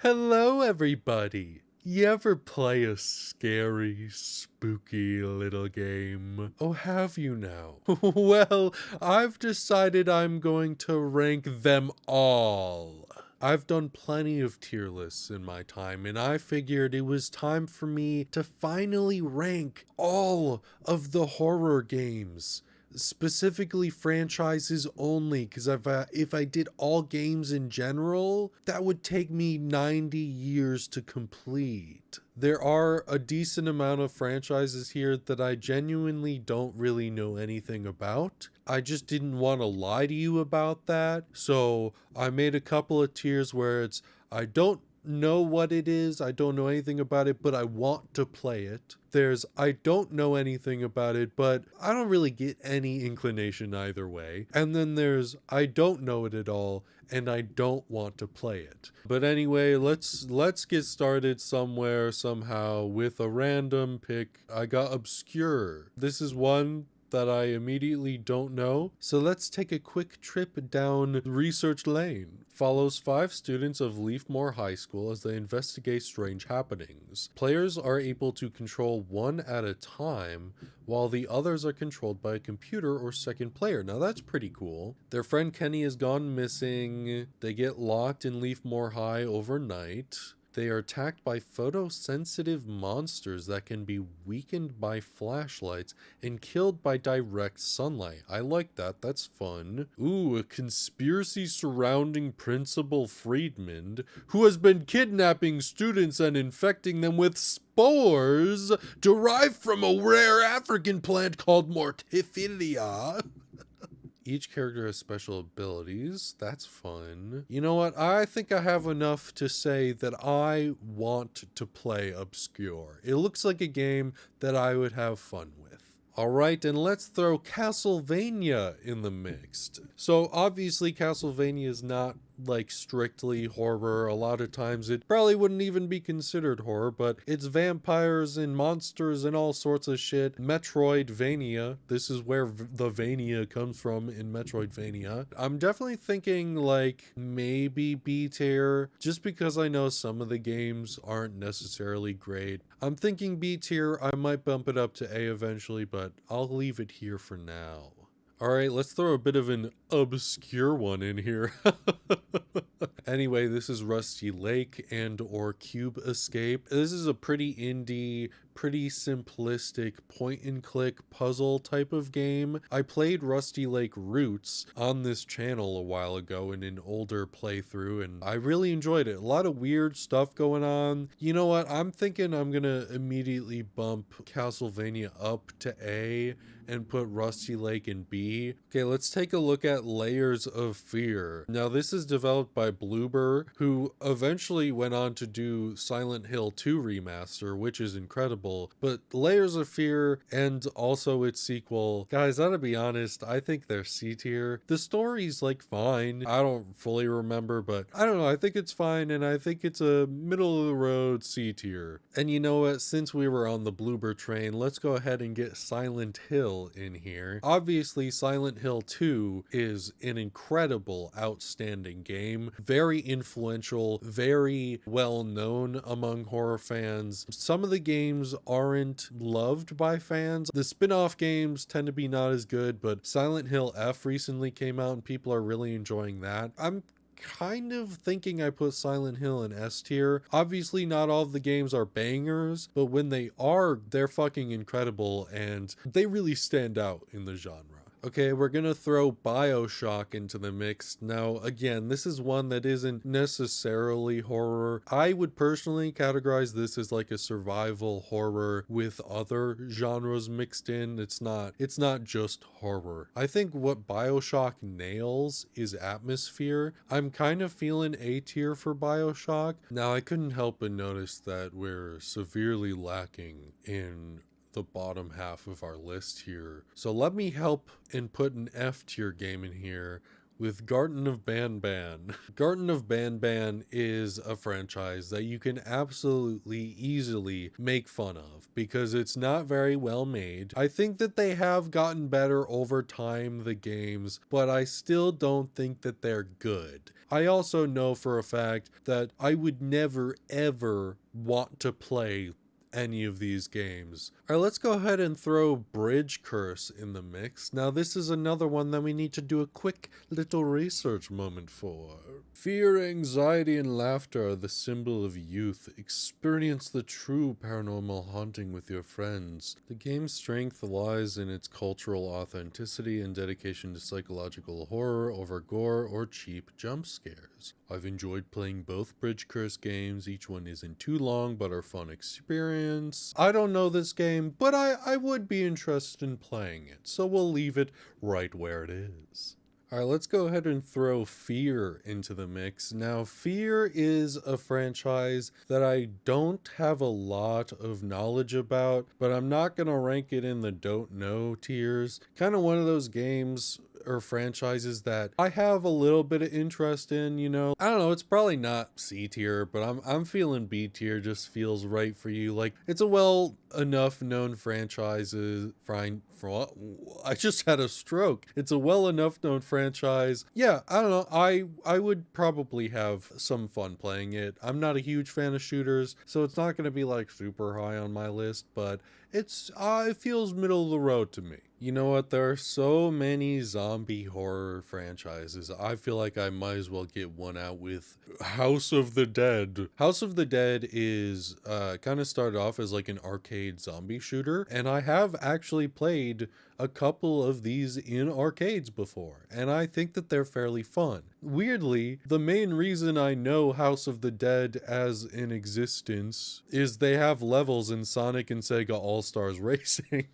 Hello, everybody. You ever play a scary, spooky little game? Oh, have you now? Well, I've decided I'm going to rank them all. I've done plenty of tier lists in my time, and I figured it was time for me to finally rank all of the horror games, specifically franchises only, because if I did all games in general, that would take me 90 years to complete. There are a decent amount of franchises here that I genuinely don't really know anything about. I just didn't want to lie to you about that, so I made a couple of tiers where it's I don't know what it is, I don't know anything about it, but I want to play it. There's I don't know anything about it, but I don't really get any inclination either way. And then there's I don't know it at all and I don't want to play it. But anyway, let's get started somewhere somehow with a random pick. I got Obscure. This is one that I immediately don't know. So let's take a quick trip down research lane. Follows 5 students of Leafmore High School as they investigate strange happenings. Players are able to control one at a time, while the others are controlled by a computer or second player. Now that's pretty cool. Their friend Kenny has gone missing. They get locked in Leafmore High overnight. They are attacked by photosensitive monsters that can be weakened by flashlights and killed by direct sunlight. I like that, that's fun. Ooh, a conspiracy surrounding Principal Friedman, who has been kidnapping students and infecting them with spores derived from a rare African plant called Mortifilia. Each character has special abilities. That's fun. You know what? I think I have enough to say that I want to play Obscure. It looks like a game that I would have fun with. Alright, and let's throw Castlevania in the mix. So obviously Castlevania is not like strictly horror. A lot of times it probably wouldn't even be considered horror, but it's vampires and monsters and all sorts of shit. Metroidvania, this is where the Vania comes from in Metroidvania. I'm definitely thinking like maybe B tier, just because I know some of the games aren't necessarily great. I'm thinking B tier. I might bump it up to A eventually, but I'll leave it here for now. Alright, let's throw a bit of an obscure one in here. Anyway, this is Rusty Lake and or Cube Escape. This is a pretty indie, pretty simplistic point and click puzzle type of game. I played Rusty Lake Roots on this channel a while ago in an older playthrough, and I really enjoyed it. A lot of weird stuff going on. You know what? I'm thinking I'm gonna immediately bump Castlevania up to A and put Rusty Lake in B. Okay, let's take a look at Layers of Fear. Now, this is developed by Bloober, who eventually went on to do Silent Hill 2 Remaster, which is incredible. But Layers of Fear and also its sequel, guys, I gotta be honest, I think they're C tier. The story's like fine. I don't fully remember, but I don't know. I think it's fine, and I think it's a middle of the road C tier. And you know what? Since we were on the Bloober train, let's go ahead and get Silent Hill in here. Obviously, Silent Hill 2 is an incredible, outstanding game. Very influential, very well known among horror fans. Some of the games aren't loved by fans. The spin-off games tend to be not as good, but Silent Hill F recently came out and people are really enjoying that. I'm kind of thinking I put Silent Hill in S tier. Obviously, not all of the games are bangers, but when they are, they're fucking incredible and they really stand out in the genre. Okay, we're gonna throw BioShock into the mix. Now, again, this is one that isn't necessarily horror. I would personally categorize this as like a survival horror with other genres mixed in. It's not just horror. I think what BioShock nails is atmosphere. I'm kind of feeling A tier for BioShock. Now, I couldn't help but notice that we're severely lacking in the bottom half of our list here. So let me help and put an F tier game in here with Garten of Banban. Garten of Banban is a franchise that you can absolutely easily make fun of because it's not very well made. I think that they have gotten better over time, the games, but I still don't think that they're good. I also know for a fact that I would never ever want to play any of these games. All right, let's go ahead and throw Bridge Curse in the mix. Now, this is another one that we need to do a quick little research moment for. Fear, anxiety, and laughter are the symbol of youth. Experience the true paranormal haunting with your friends. The game's strength lies in its cultural authenticity and dedication to psychological horror over gore or cheap jump scares. I've enjoyed playing both Bridge Curse games. Each one isn't too long, but are fun experience. I don't know this game, but I would be interested in playing it, so we'll leave it right where it is. All right, let's go ahead and throw Fear into the mix. Now, Fear is a franchise that I don't have a lot of knowledge about, but I'm not going to rank it in the don't know tiers. Kind of one of those games or franchises that I have a little bit of interest in, you know. I don't know, it's probably not C tier, but I'm feeling B tier just feels right for you. Like, it's a well enough known franchises. I just had a stroke. It's a well enough known franchise. Yeah, I don't know. I would probably have some fun playing it. I'm not a huge fan of shooters, so it's not going to be like super high on my list, but it feels middle of the road to me. You know what? There are so many zombie horror franchises. I feel like I might as well get one out with House of the Dead. House of the Dead is kind of started off as like an arcade zombie shooter, and I have actually played a couple of these in arcades before, and I think that they're fairly fun. Weirdly, the main reason I know House of the Dead as in existence is they have levels in Sonic and Sega All-Stars Racing.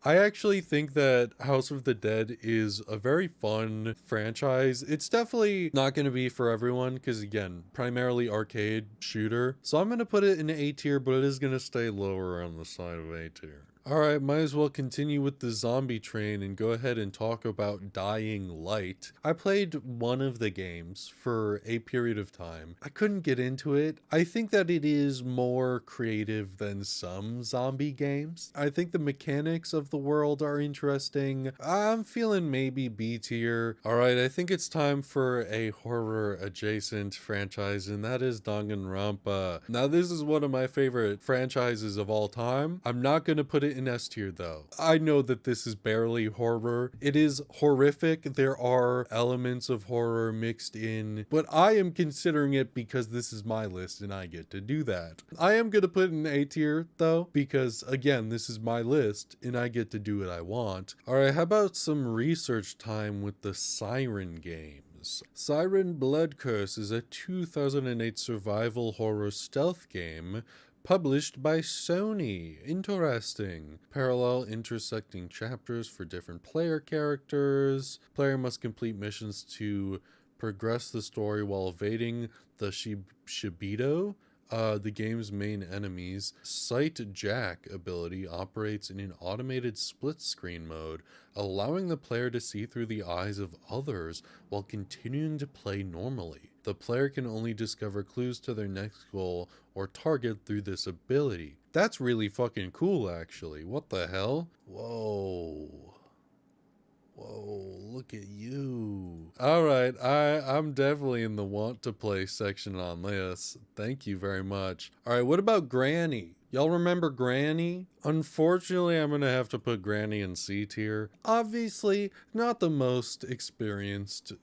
I actually think that House of the Dead is a very fun franchise. It's definitely not going to be for everyone because, again, primarily arcade shooter. So I'm going to put it in A tier, but it is going to stay lower on the side of A tier. Alright, might as well continue with the zombie train and go ahead and talk about Dying Light. I played one of the games for a period of time. I couldn't get into it. I think that it is more creative than some zombie games. I think the mechanics of the world are interesting. I'm feeling maybe B tier. Alright, I think it's time for a horror adjacent franchise, and that is Danganronpa. Now, this is one of my favorite franchises of all time. I'm not going to put it in S tier though. I know that this is barely horror. It is horrific. There are elements of horror mixed in, but I am considering it because this is my list and I get to do that. I am gonna put it in A tier though, because again, this is my list and I get to do what I want. Alright, how about some research time with the Siren games? Siren Blood Curse is a 2008 survival horror stealth game published by Sony. Interesting. Parallel intersecting chapters for different player characters. Player must complete missions to progress the story while evading the Shibito, the game's main enemies. Sight Jack ability operates in an automated split screen mode, allowing the player to see through the eyes of others while continuing to play normally. The player can only discover clues to their next goal or target through this ability. That's really fucking cool, actually. What the hell? Whoa, look at you. Alright, I'm definitely in the want to play section on this. Thank you very much. Alright, what about Granny? Y'all remember Granny? Unfortunately, I'm gonna have to put Granny in C tier. Obviously, not the most experienced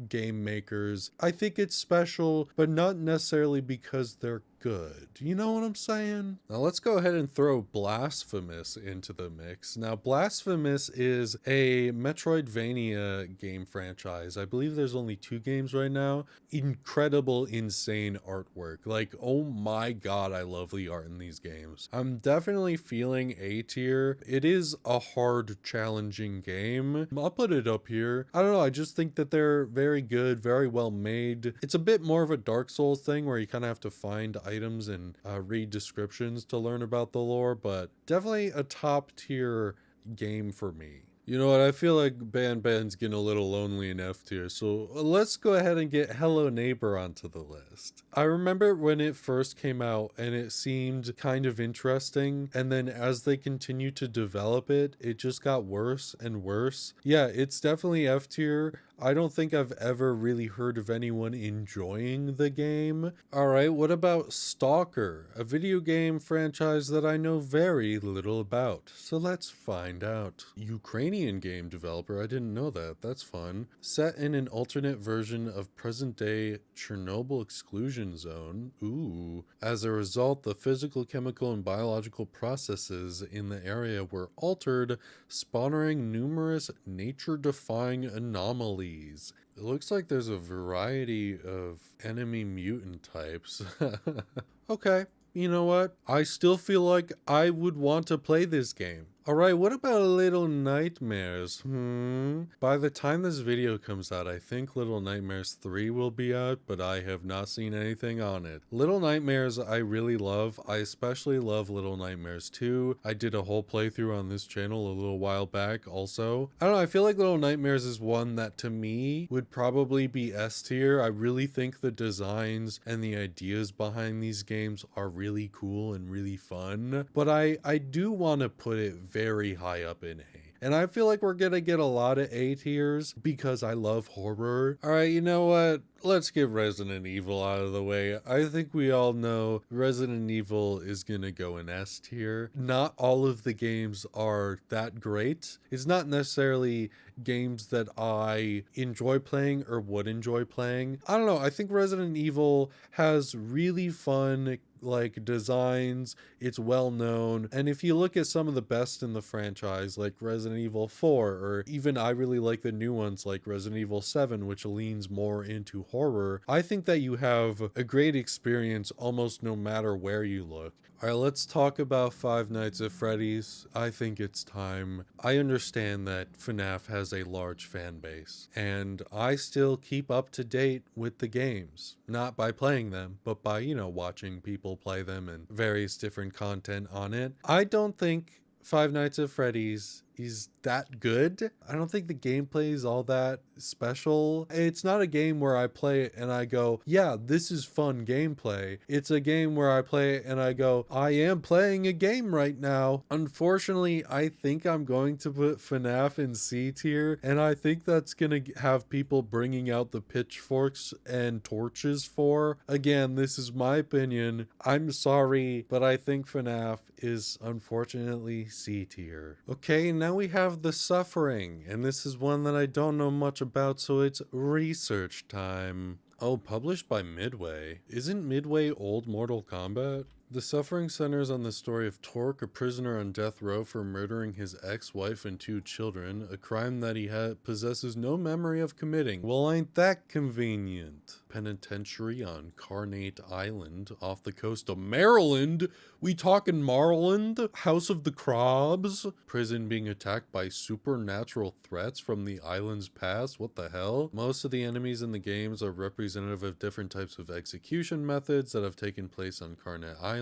game makers. I think it's special, but not necessarily because they're good. You know what I'm saying? Now let's go ahead and throw Blasphemous into the mix. Now, Blasphemous is a Metroidvania game franchise. I believe there's only 2 games right now. Incredible, insane artwork. Like, oh my god, I love the art in these games. I'm definitely feeling A tier. It is a hard, challenging game. I'll put it up here. I don't know, I just think that they're very good, very well made. It's a bit more of a Dark Souls thing where you kind of have to find items and read descriptions to learn about the lore, but definitely a top tier game for me. You know what? I feel like Ban's getting a little lonely in F tier, so let's go ahead and get Hello Neighbor onto the list. I remember when it first came out and it seemed kind of interesting, and then as they continued to develop it, it just got worse and worse. Yeah, it's definitely F tier. I don't think I've ever really heard of anyone enjoying the game. Alright, what about Stalker, a video game franchise that I know very little about? So let's find out. Ukrainian game developer, I didn't know that. That's fun. Set in an alternate version of present-day Chernobyl exclusion zone. Ooh. As a result, the physical, chemical, and biological processes in the area were altered, spawning numerous nature-defying anomalies. It looks like there's a variety of enemy mutant types. Okay, you know what? I still feel like I would want to play this game. Alright, what about Little Nightmares? By the time this video comes out, I think Little Nightmares 3 will be out, but I have not seen anything on it. Little Nightmares I really love. I especially love Little Nightmares 2. I did a whole playthrough on this channel a little while back also. I don't know, I feel like Little Nightmares is one that to me would probably be S tier. I really think the designs and the ideas behind these games are really cool and really fun, but I do want to put it very high up in A. And I feel like we're gonna get a lot of A tiers because I love horror. Alright, you know what? Let's get Resident Evil out of the way. I think we all know Resident Evil is gonna go in S tier. Not all of the games are that great. It's not necessarily games that I enjoy playing or would enjoy playing. I don't know, I think Resident Evil has really fun like designs, it's well known, and if you look at some of the best in the franchise like Resident Evil 4, or even I really like the new ones like Resident Evil 7, which leans more into horror, I think that you have a great experience almost no matter where you look. Alright, let's talk about Five Nights at Freddy's. I think it's time. I understand that FNAF has a large fan base, and I still keep up to date with the games. Not by playing them, but by, you know, watching people play them and various different content on it. I don't think Five Nights at Freddy's is that good. I don't think the gameplay is all that special. It's not a game where I play it and I go, yeah, this is fun gameplay. It's a game where I play it and I go, I am playing a game right now. Unfortunately, I think I'm going to put FNAF in C tier, and I think that's gonna have people bringing out the pitchforks and torches for. Again, this is my opinion. I'm sorry, but I think FNAF is unfortunately C tier. Okay, now we have The Suffering, and this is one that I don't know much about, so it's research time. Oh, published by Midway. Isn't Midway old Mortal Kombat? The Suffering centers on the story of Torque, a prisoner on death row for murdering his ex-wife and 2 children, a crime that he possesses no memory of committing. Well, ain't that convenient? Penitentiary on Carnate Island off the coast of Maryland. We talking Marland? House of the Crabs? Prison being attacked by supernatural threats from the island's past? What the hell? Most of the enemies in the games are representative of different types of execution methods that have taken place on Carnate Island.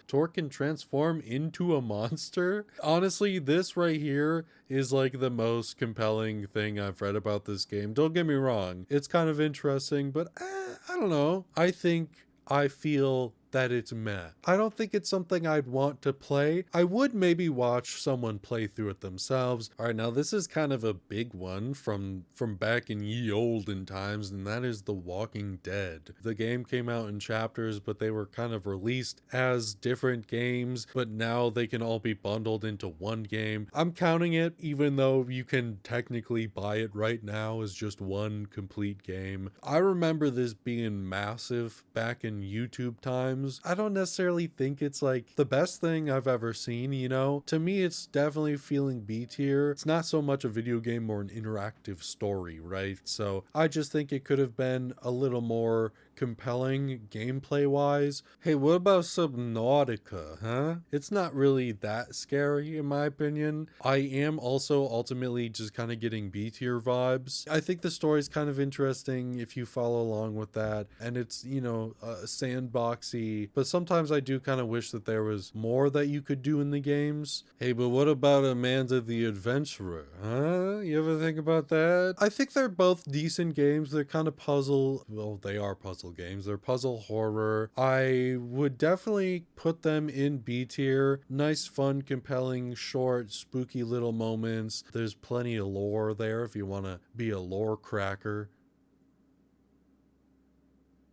Torque can transform into a monster? Honestly, this right here is like the most compelling thing I've read about this game. Don't get me wrong, it's kind of interesting, but I don't know. I feel that it's meh. I don't think it's something I'd want to play. I would maybe watch someone play through it themselves. All right, now this is kind of a big one from back in ye olden times, and that is The Walking Dead. The game came out in chapters, but they were kind of released as different games, but now they can all be bundled into one game. I'm counting it, even though you can technically buy it right now as just one complete game. I remember this being massive back in YouTube times. I don't necessarily think it's like the best thing I've ever seen, you know? To me, it's definitely feeling B tier. It's not so much a video game or an interactive story, right? So I just think it could have been a little more compelling gameplay wise. Hey, what about Subnautica, huh? It's not really that scary in my opinion. I am also ultimately just kind of getting B tier vibes. I think the story's kind of interesting if you follow along with that, and it's, you know, sandboxy, but sometimes I do kind of wish that there was more that you could do in the games. Hey, but what about Amanda the Adventurer, huh? You ever think about that? I think they're both decent games. They're kind of puzzle, well, they are puzzle games. They're puzzle horror. I would definitely put them in B tier. Nice, fun, compelling, short, spooky little moments. There's plenty of lore there if you want to be a lore cracker.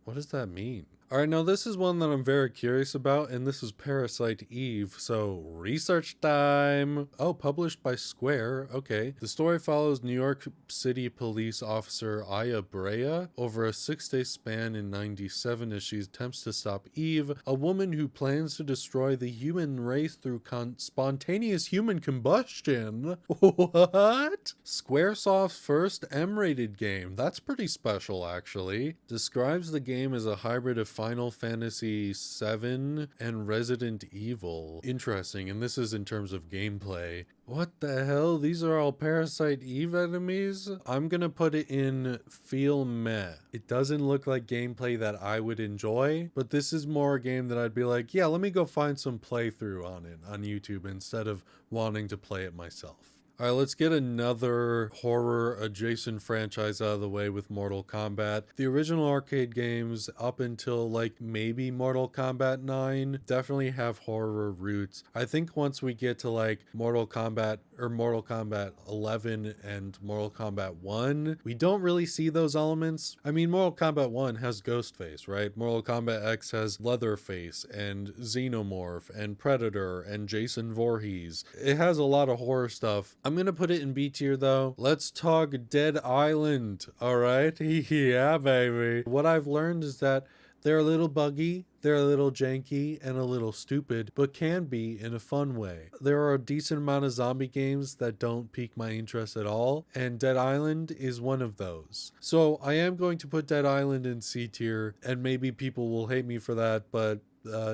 What does that mean? All right, now this is one that I'm very curious about, and this is Parasite Eve, so research time. Oh, published by Square, okay. The story follows New York City police officer Aya Brea over a 6-day span in 97 as she attempts to stop Eve, a woman who plans to destroy the human race through spontaneous human combustion. What? Squaresoft's first M-rated game. That's pretty special, actually. Describes the game as a hybrid of Final Fantasy VII and Resident Evil. Interesting, and this is in terms of gameplay. What the hell? These are all Parasite Eve enemies? I'm gonna put it in feel meh. It doesn't look like gameplay that I would enjoy, but this is more a game that I'd be like, yeah, let me go find some playthrough on it on YouTube instead of wanting to play it myself. All right, let's get another horror adjacent franchise out of the way with Mortal Kombat. The original arcade games up until like maybe Mortal Kombat 9 definitely have horror roots. I think once we get to like Mortal Kombat 11 and Mortal Kombat 1, we don't really see those elements. I mean, Mortal Kombat 1 has Ghostface, right? Mortal Kombat X has Leatherface and Xenomorph and Predator and Jason Voorhees. It has a lot of horror stuff. I'm gonna put it in B tier though. Let's talk Dead Island, all right? Yeah, baby. What I've learned is that they're a little buggy, they're a little janky, and a little stupid, but can be in a fun way. There are a decent amount of zombie games that don't pique my interest at all, and Dead Island is one of those. So I am going to put Dead Island in C tier, and maybe people will hate me for that, but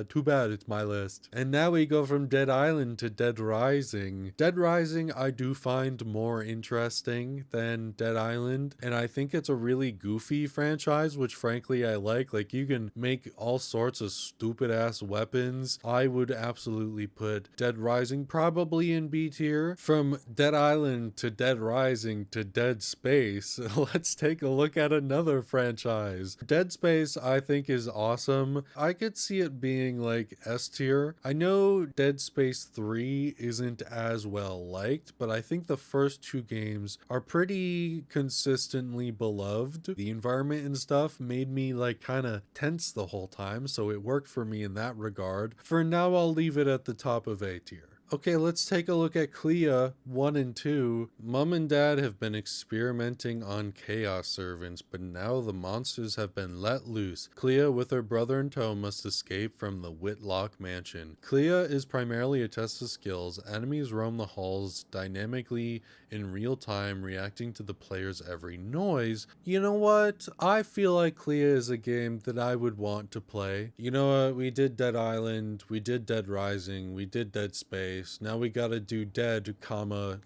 too bad, it's my list. And now we go from Dead Island to Dead Rising. Dead Rising I do find more interesting than Dead Island, and I think it's a really goofy franchise, which frankly I like. Like, you can make all sorts of stupid ass weapons. I would absolutely put Dead Rising probably in B tier. From Dead Island to Dead Rising to Dead Space, let's take a look at another franchise. Dead Space I think is awesome. I could see it being like S tier. I know Dead Space 3 isn't as well liked, but I think the first two games are pretty consistently beloved. The environment and stuff made me like kind of tense the whole time, so it worked for me in that regard. For now, I'll leave it at the top of A tier. Okay, let's take a look at Clea 1 and 2. Mom and Dad have been experimenting on chaos servants, but now the monsters have been let loose. Clea, with her brother in tow, must escape from the Whitlock mansion. Clea is primarily a test of skills. Enemies roam the halls dynamically in real time, reacting to the player's every noise. You know what? I feel like Clea is a game that I would want to play. You know what? We did Dead Island, we did Dead Rising, we did Dead Space. Now we gotta do Dead,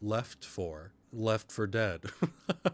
Left 4. Left 4 Dead.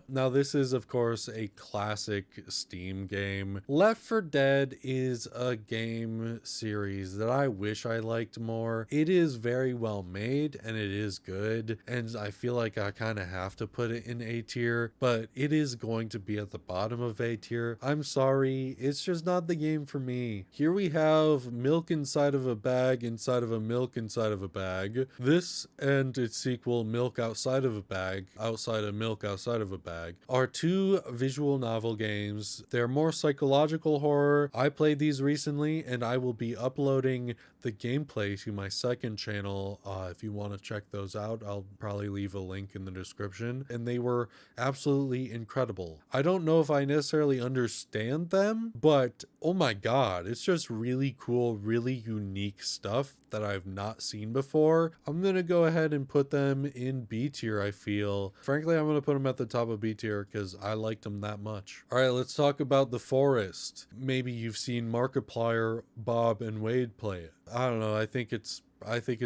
Now this is of course a classic Steam game. Left 4 Dead is a game series that I wish I liked more. It is very well made and it is good, and I feel like I kind of have to put it in A tier, but it is going to be at the bottom of A tier. I'm sorry, it's just not the game for me. Here we have milk inside of a bag inside of a milk inside of a bag. This and its sequel, Milk Outside of a Bag, outside of milk outside of a bag, are two visual novel games. They're more psychological horror. I played these recently and I will be uploading the gameplay to my second channel. If you want to check those out, I'll probably leave a link in the description, and they were absolutely incredible. I don't know if I necessarily understand them, but oh my god, it's just really cool, really unique stuff that I've not seen before. I'm gonna go ahead and put them in B tier, I feel. still. Frankly, I'm gonna put them at the top of B tier because I liked them that much. All right, let's talk about The Forest. Maybe you've seen Markiplier, Bob, and Wade play it. I don't know. I think it's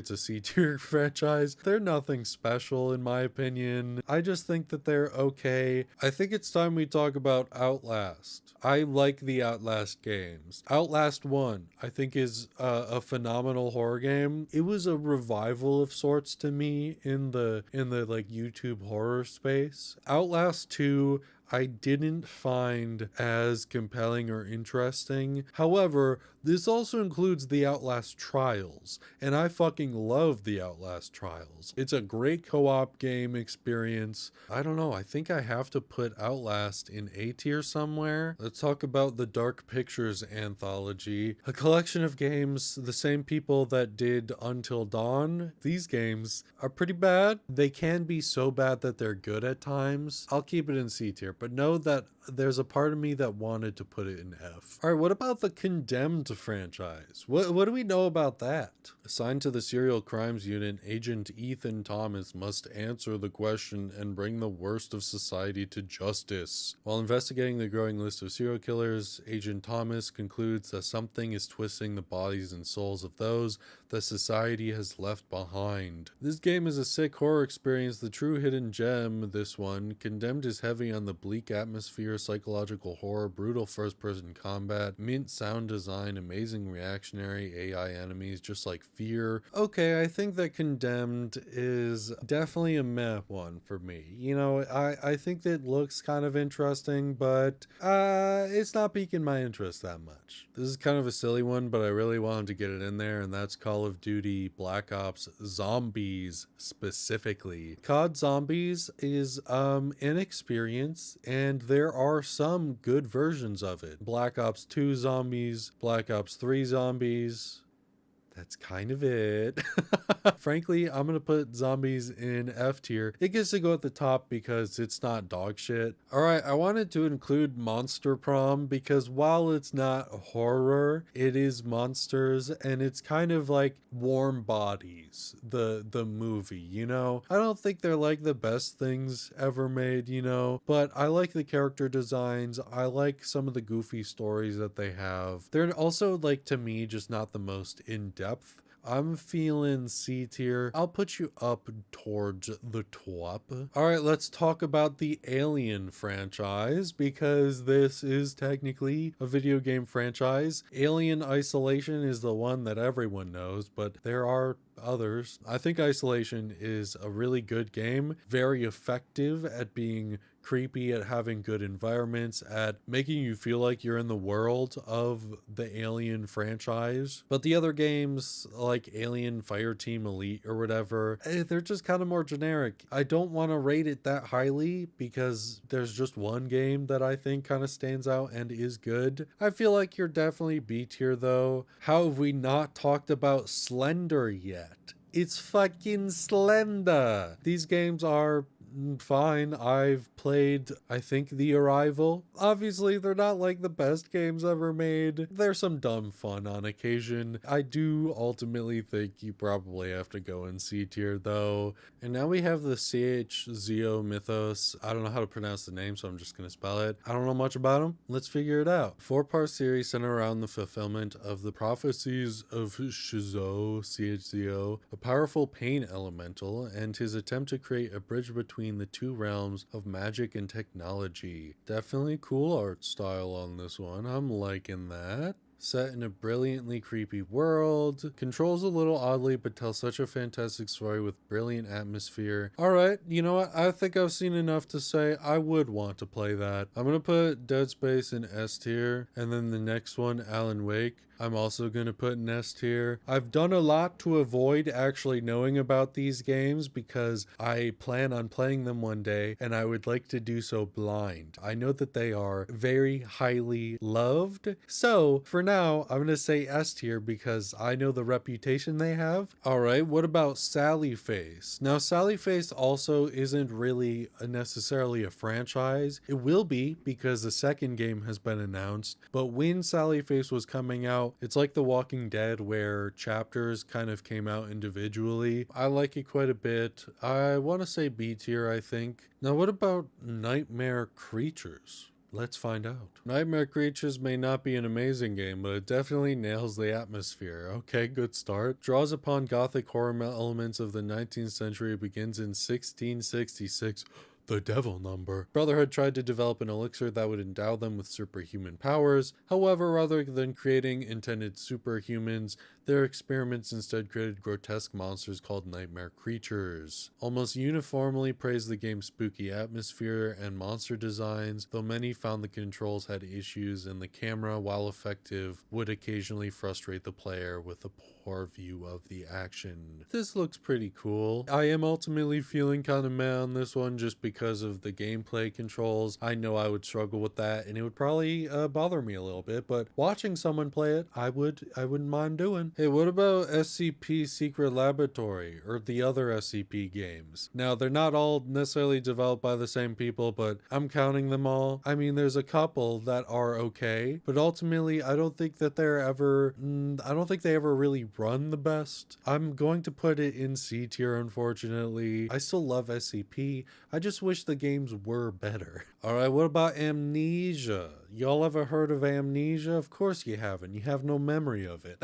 a C tier franchise. They're nothing special in my opinion. I just think that they're okay. I think it's time we talk about Outlast. I like the Outlast games. Outlast 1, I think, is a phenomenal horror game. It was a revival of sorts to me in the like YouTube horror space. Outlast 2, I didn't find as compelling or interesting. However, this also includes the Outlast Trials, and I fucking love the Outlast Trials. It's a great co-op game experience. I don't know, I think I have to put Outlast in A tier somewhere. Let's talk about the Dark Pictures Anthology, a collection of games, the same people that did Until Dawn. These games are pretty bad. They can be so bad that they're good at times. I'll keep it in C tier, but know that there's a part of me that wanted to put it in F. All right, what about the Condemned franchise? What do we know about that? Assigned to the Serial Crimes Unit, Agent Ethan Thomas must answer the question and bring the worst of society to justice. While investigating the growing list of serial killers, Agent Thomas concludes that something is twisting the bodies and souls of those that society has left behind. This game is a sick horror experience, the true hidden gem. This one, Condemned, is heavy on the bleak atmosphere, psychological horror, brutal first-person combat, mint sound design, amazing reactionary AI enemies, just like Fear. Okay, I think that Condemned is definitely a meh one for me. You know, I think that it looks kind of interesting, but it's not piquing my interest that much. This is kind of a silly one, but I really wanted to get it in there, and that's Call of Duty Black Ops Zombies specifically. COD Zombies is an experience, and there are some good versions of it. Black Ops 2 Zombies, Black Ops 3 Zombies. That's kind of it. Frankly, I'm gonna put Zombies in F tier. It gets to go at the top because it's not dog shit. Alright, I wanted to include Monster Prom because while it's not horror, it is monsters, and it's kind of like Warm Bodies, the movie, you know? I don't think they're like the best things ever made, you know? But I like the character designs. I like some of the goofy stories that they have. They're also, like, to me, just not the most in-depth. I'm feeling C tier. I'll put you up towards the top. All right, let's talk about the Alien franchise because this is technically a video game franchise. Alien Isolation is the one that everyone knows, but there are others. I think Isolation is a really good game, very effective at being creepy, at having good environments, at making you feel like you're in the world of the Alien franchise. But the other games like Alien Fireteam Elite or whatever, they're just kind of more generic. I don't want to rate it that highly because there's just one game that I think kind of stands out and is good. I feel like you're definitely B tier though. How have we not talked about Slender yet? It's fucking Slender. These games are fine. I've played, I think, The Arrival. Obviously, they're not like the best games ever made. There's some dumb fun on occasion. I do ultimately think you probably have to go in C tier though. And now we have the CHZO Mythos. I don't know how to pronounce the name, so I'm just gonna spell it. I don't know much about them. Let's figure it out. 4-part series centered around the fulfillment of the prophecies of Shizo, CHZO, a powerful pain elemental, and his attempt to create a bridge between the two realms of magic and technology. Definitely cool art style on this one. I'm liking that. Set in a brilliantly creepy world. Controls a little oddly, but tells such a fantastic story with brilliant atmosphere. Alright, you know what? I think I've seen enough to say I would want to play that. I'm gonna put Dead Space in S tier, and then the next one, Alan Wake, I'm also going to put in S tier. I've done a lot to avoid actually knowing about these games because I plan on playing them one day and I would like to do so blind. I know that they are very highly loved. So for now, I'm going to say S tier because I know the reputation they have. All right, what about Sally Face? Now, Sally Face also isn't really necessarily a franchise. It will be because the second game has been announced. But when Sally Face was coming out, out. It's like The Walking Dead where chapters kind of came out individually. I like it quite a bit. I want to say B tier, I think. Now, what about Nightmare Creatures? Let's find out. Nightmare Creatures may not be an amazing game, but it definitely nails the atmosphere. Okay, good start. Draws upon gothic horror elements of the 19th century, begins in 1666. The devil number. Brotherhood tried to develop an elixir that would endow them with superhuman powers. However, rather than creating intended superhumans, their experiments instead created grotesque monsters called nightmare creatures. Almost uniformly praised the game's spooky atmosphere and monster designs, though many found the controls had issues and the camera, while effective, would occasionally frustrate the player with a poor view of the action. This looks pretty cool. I am ultimately feeling kind of meh on this one just because of the gameplay controls. I know I would struggle with that and it would probably bother me a little bit, but watching someone play it, I wouldn't mind doing. Hey, what about SCP Secret Laboratory or the other SCP games? Now, they're not all necessarily developed by the same people, but I'm counting them all. I mean, there's a couple that are okay, but ultimately, I don't think that I don't think they ever really run the best. I'm going to put it in C tier, unfortunately. I still love SCP. I just wish the games were better. All right, what about Amnesia? Y'all ever heard of Amnesia? Of course you haven't. You have no memory of it.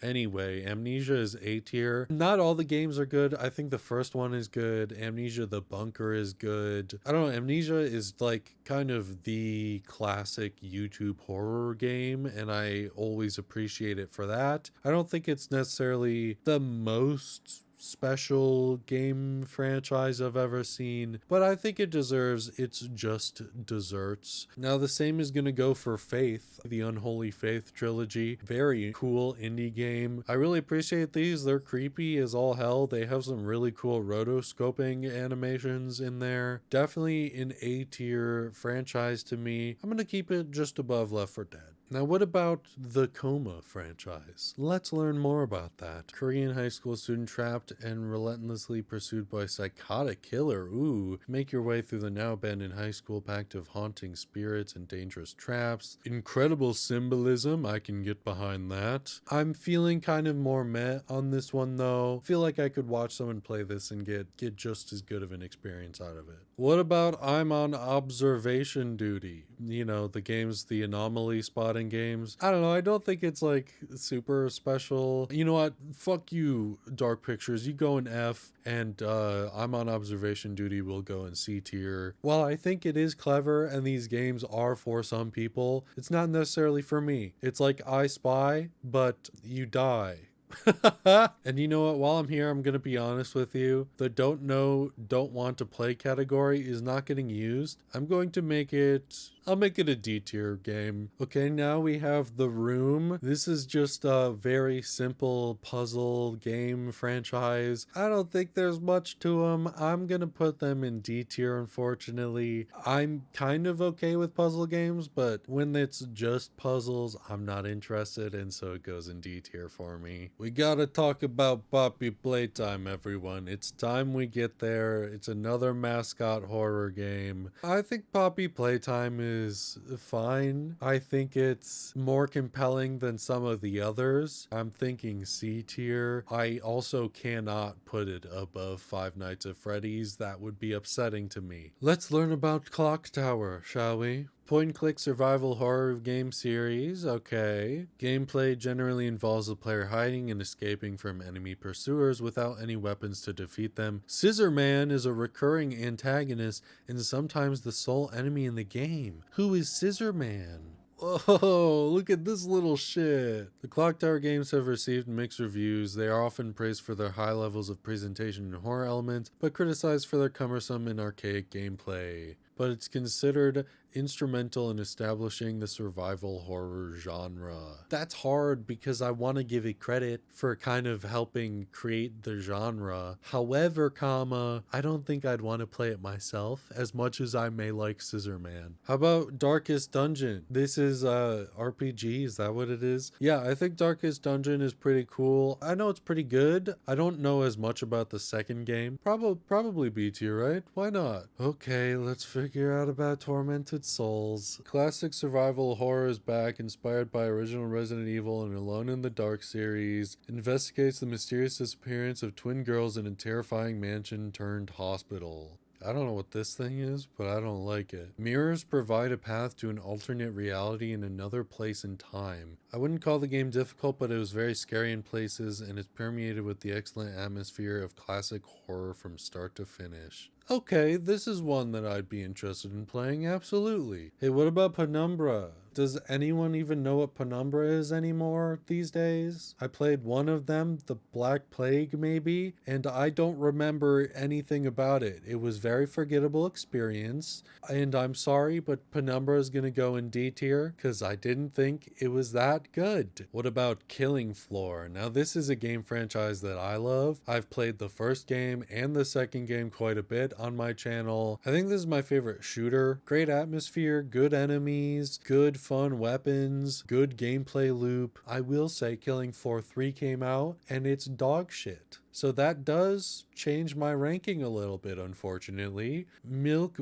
Anyway, Amnesia is A tier. Not all the games are good. I think the first one is good. Amnesia the Bunker is good. I don't know. Amnesia is like kind of the classic YouTube horror game, and I always appreciate it for that. I don't think it's necessarily the most special game franchise I've ever seen, but I think it deserves its just desserts. Now the same is gonna go for Faith, the Unholy Faith trilogy. Very cool indie game. I really appreciate these. They're creepy as all hell. They have some really cool rotoscoping animations in there. Definitely an A tier franchise to me. I'm gonna keep it just above Left 4 Dead. Now, what about the Coma franchise? Let's learn more about that. Korean high school student trapped and relentlessly pursued by a psychotic killer. Ooh, make your way through the now abandoned high school packed of haunting spirits and dangerous traps. Incredible symbolism. I can get behind that. I'm feeling kind of more meh on this one though. I feel like I could watch someone play this and get just as good of an experience out of it. What about I'm on observation duty? You know, the anomaly spotting games. I don't know. I don't think it's like super special. You know what? Fuck you, Dark Pictures. You go in F, and I'm on observation duty will go in C tier. While I think it is clever and these games are for some people, it's not necessarily for me. It's like I Spy, but you die. And you know what? While I'm here, I'm going to be honest with you. The don't know, don't want to play category is not getting used. I'll make it a D tier game. Okay, now we have The Room. This is just a very simple puzzle game franchise. I don't think there's much to them. I'm going to put them in D tier, unfortunately. I'm kind of okay with puzzle games, but when it's just puzzles, I'm not interested, and so it goes in D tier for me. We gotta talk about Poppy Playtime, everyone. It's time we get there. It's another mascot horror game. I think Poppy Playtime is fine. I think it's more compelling than some of the others. I'm thinking C tier. I also cannot put it above Five Nights at Freddy's. That would be upsetting to me. Let's learn about Clock Tower, shall we? Point-and-click survival horror game series. Okay. Gameplay generally involves the player hiding and escaping from enemy pursuers without any weapons to defeat them. Scissor Man is a recurring antagonist and sometimes the sole enemy in the game. Who is Scissor Man? Whoa, look at this little shit. The Clock Tower games have received mixed reviews. They are often praised for their high levels of presentation and horror elements, but criticized for their cumbersome and archaic gameplay. But it's considered instrumental in establishing the survival horror genre. That's hard because I want to give it credit for kind of helping create the genre. However, I don't think I'd want to play it myself as much as I may like Scissor Man. How about Darkest Dungeon? This is RPG, is that what it is? Yeah, I think Darkest Dungeon is pretty cool. I know it's pretty good. I don't know as much about the second game. Probably B tier, right? Why not? Okay, let's figure figure out about tormented souls. Classic survival horror is back, inspired by original Resident Evil and Alone in the Dark series. Investigates the mysterious disappearance of twin girls in a terrifying mansion turned hospital. I don't know what this thing is, but I don't like it. Mirrors provide a path to an alternate reality in another place and time. I wouldn't call the game difficult, but it was very scary in places, and it's permeated with the excellent atmosphere of classic horror from start to finish. Okay, this is one that I'd be interested in playing, absolutely. Hey, what about Penumbra? Does anyone even know what Penumbra is anymore these days? I played one of them, the Black Plague maybe, and I don't remember anything about it. It was very forgettable experience, and I'm sorry, but Penumbra is gonna go in D tier because I didn't think it was that good. What about Killing Floor? Now this is a game franchise that I love. I've played the first game and the second game quite a bit on my channel. I think this is my favorite shooter. Great atmosphere, good enemies, good fun weapons, good gameplay loop. I will say Killing Floor 3 came out and it's dog shit. So that does change my ranking a little bit, unfortunately. Milk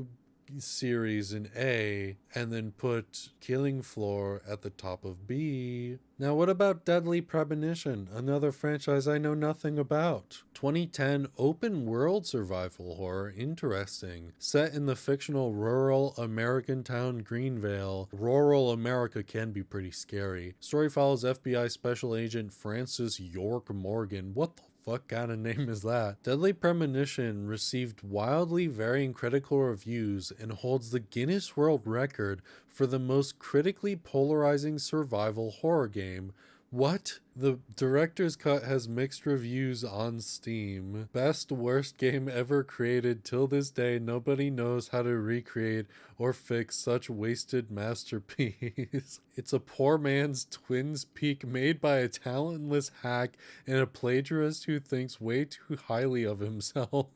series in A and then put Killing Floor at the top of B. Now what about Deadly Premonition, another franchise I know nothing about? 2010 open world survival horror, interesting. Set in the fictional rural American town Greenvale. Rural America can be pretty scary. Story follows FBI special agent Francis York Morgan. What the fuck kind of name is that? Deadly Premonition received wildly varying critical reviews and holds the Guinness World Record for the most critically polarizing survival horror game. What? The director's cut has mixed reviews on Steam. Best worst game ever created. Till this day, nobody knows how to recreate or fix such wasted masterpiece. It's a poor man's Twins Peak made by a talentless hack and a plagiarist who thinks way too highly of himself.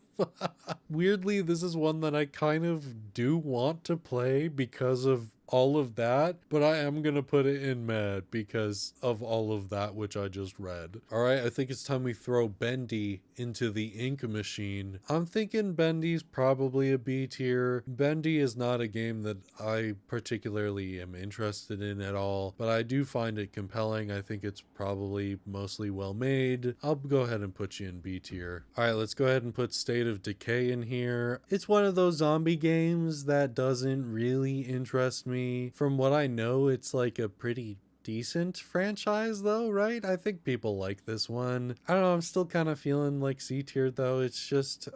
Weirdly, this is one that I kind of do want to play because of all of that, but I am gonna put it in mad because of all of that which I just read. Alright, I think it's time we throw Bendy into the ink machine. I'm thinking Bendy's probably a B tier. Bendy is not a game that I particularly am interested in at all, but I do find it compelling. I think it's probably mostly well made. I'll go ahead and put you in B tier. Alright, let's go ahead and put State of Decay in here. It's one of those zombie games that doesn't really interest me. From what I know, it's like a pretty decent franchise though, right? I think people like this one. I don't know, I'm still kind of feeling like C tier though. It's just,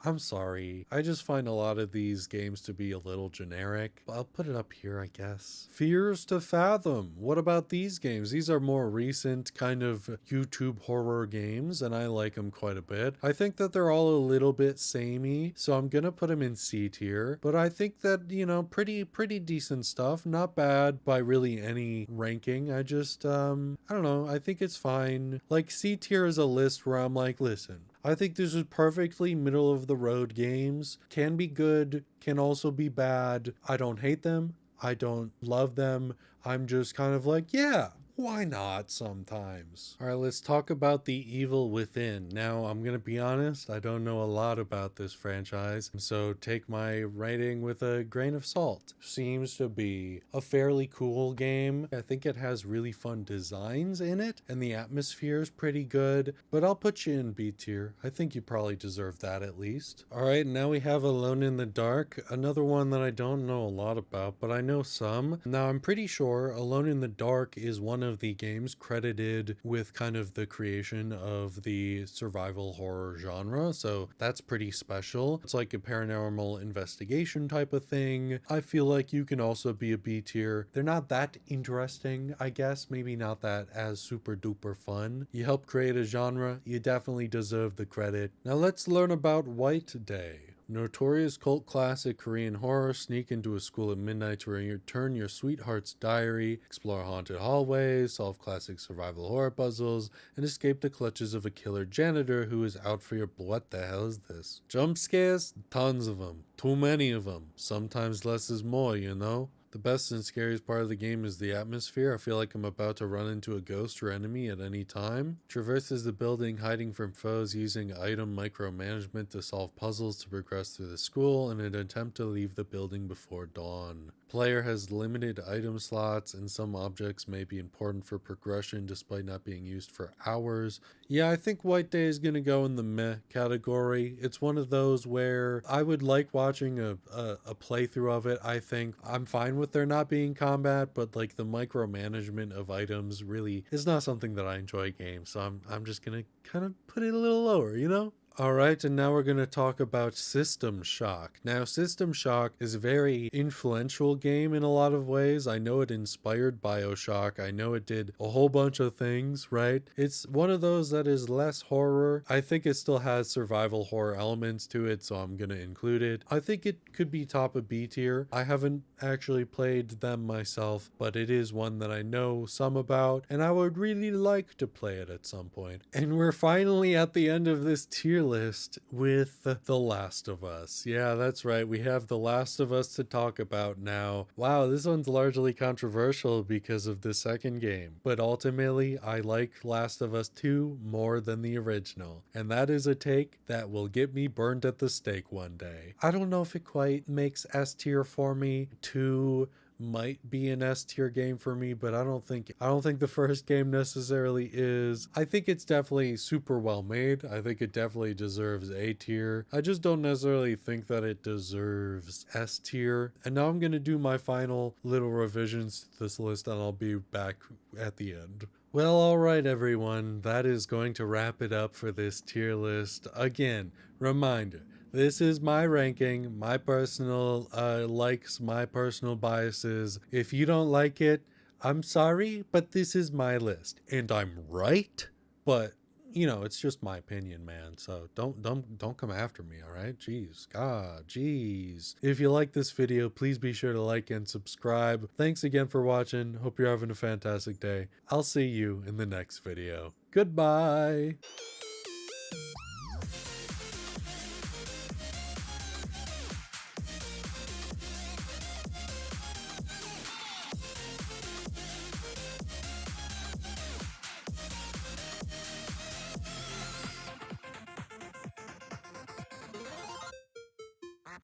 I'm sorry. I just find a lot of these games to be a little generic. I'll put it up here, I guess. Fears to Fathom. What about these games? These are more recent kind of YouTube horror games, and I like them quite a bit. I think that they're all a little bit samey, so I'm gonna put them in C tier. But I think that, you know, pretty decent stuff. Not bad by really any ranking. I just, I don't know. I think it's fine. Like, C tier is a list where I'm like, listen, I think this is perfectly middle of the road games. Can be good, can also be bad. I don't hate them. I don't love them. I'm just kind of like, yeah, why not sometimes? All right, let's talk about The Evil Within. Now, I'm going to be honest, I don't know a lot about this franchise, so take my writing with a grain of salt. Seems to be a fairly cool game. I think it has really fun designs in it, and the atmosphere is pretty good, but I'll put you in B tier. I think you probably deserve that at least. All right, now we have Alone in the Dark, another one that I don't know a lot about, but I know some. Now, I'm pretty sure Alone in the Dark is one of the games credited with kind of the creation of the survival horror genre, so that's pretty special. It's like a paranormal investigation type of thing. I feel like you can also be a B tier. They're not that interesting, I guess, maybe not that as super duper fun. You help create a genre, you definitely deserve the credit. Now let's learn about White Day. Notorious cult classic Korean horror. Sneak into a school at midnight to return your sweetheart's diary, explore haunted hallways, solve classic survival horror puzzles, and escape the clutches of a killer janitor who is out for your what the hell is this? Jump scares? Tons of them. Too many of them. Sometimes less is more, you know? The best and scariest part of the game is the atmosphere. I feel like I'm about to run into a ghost or enemy at any time. Traverses the building, hiding from foes, using item micromanagement to solve puzzles to progress through the school in an attempt to leave the building before dawn. Player has limited item slots, and some objects may be important for progression despite not being used for hours. Yeah, I think White Day is going to go in the meh category. It's one of those where I would like watching a playthrough of it. I think I'm fine with there not being combat, but like the micromanagement of items really is not something that I enjoy games. So I'm just going to kind of put it a little lower, you know? Alright, and now we're going to talk about System Shock. Now, System Shock is a very influential game in a lot of ways. I know it inspired BioShock. I know it did a whole bunch of things, right? It's one of those that is less horror. I think it still has survival horror elements to it, so I'm going to include it. I think it could be top of B tier. I haven't actually played them myself, but it is one that I know some about, and I would really like to play it at some point. And we're finally at the end of this tier list with The Last of Us. Yeah, that's right. We have The Last of Us to talk about now. Wow, this one's largely controversial because of the second game, but ultimately I like Last of Us 2 more than the original, and that is a take that will get me burned at the stake one day. I don't know if it quite makes S tier for me. 2 might be an S tier game for me, but I don't think the first game necessarily is. I think it's definitely super well made. I think it definitely deserves A tier. I just don't necessarily think that it deserves S tier. And now I'm going to do my final little revisions to this list, and I'll be back at the end. Well, alright everyone, that is going to wrap it up for this tier list. Again, reminder, this is my ranking, my personal likes, my personal biases. If you don't like it, I'm sorry, but this is my list. And I'm right, but you know, it's just my opinion, man. So don't come after me, all right? Jeez, God, jeez. If you like this video, please be sure to like and subscribe. Thanks again for watching. Hope you're having a fantastic day. I'll see you in the next video. Goodbye.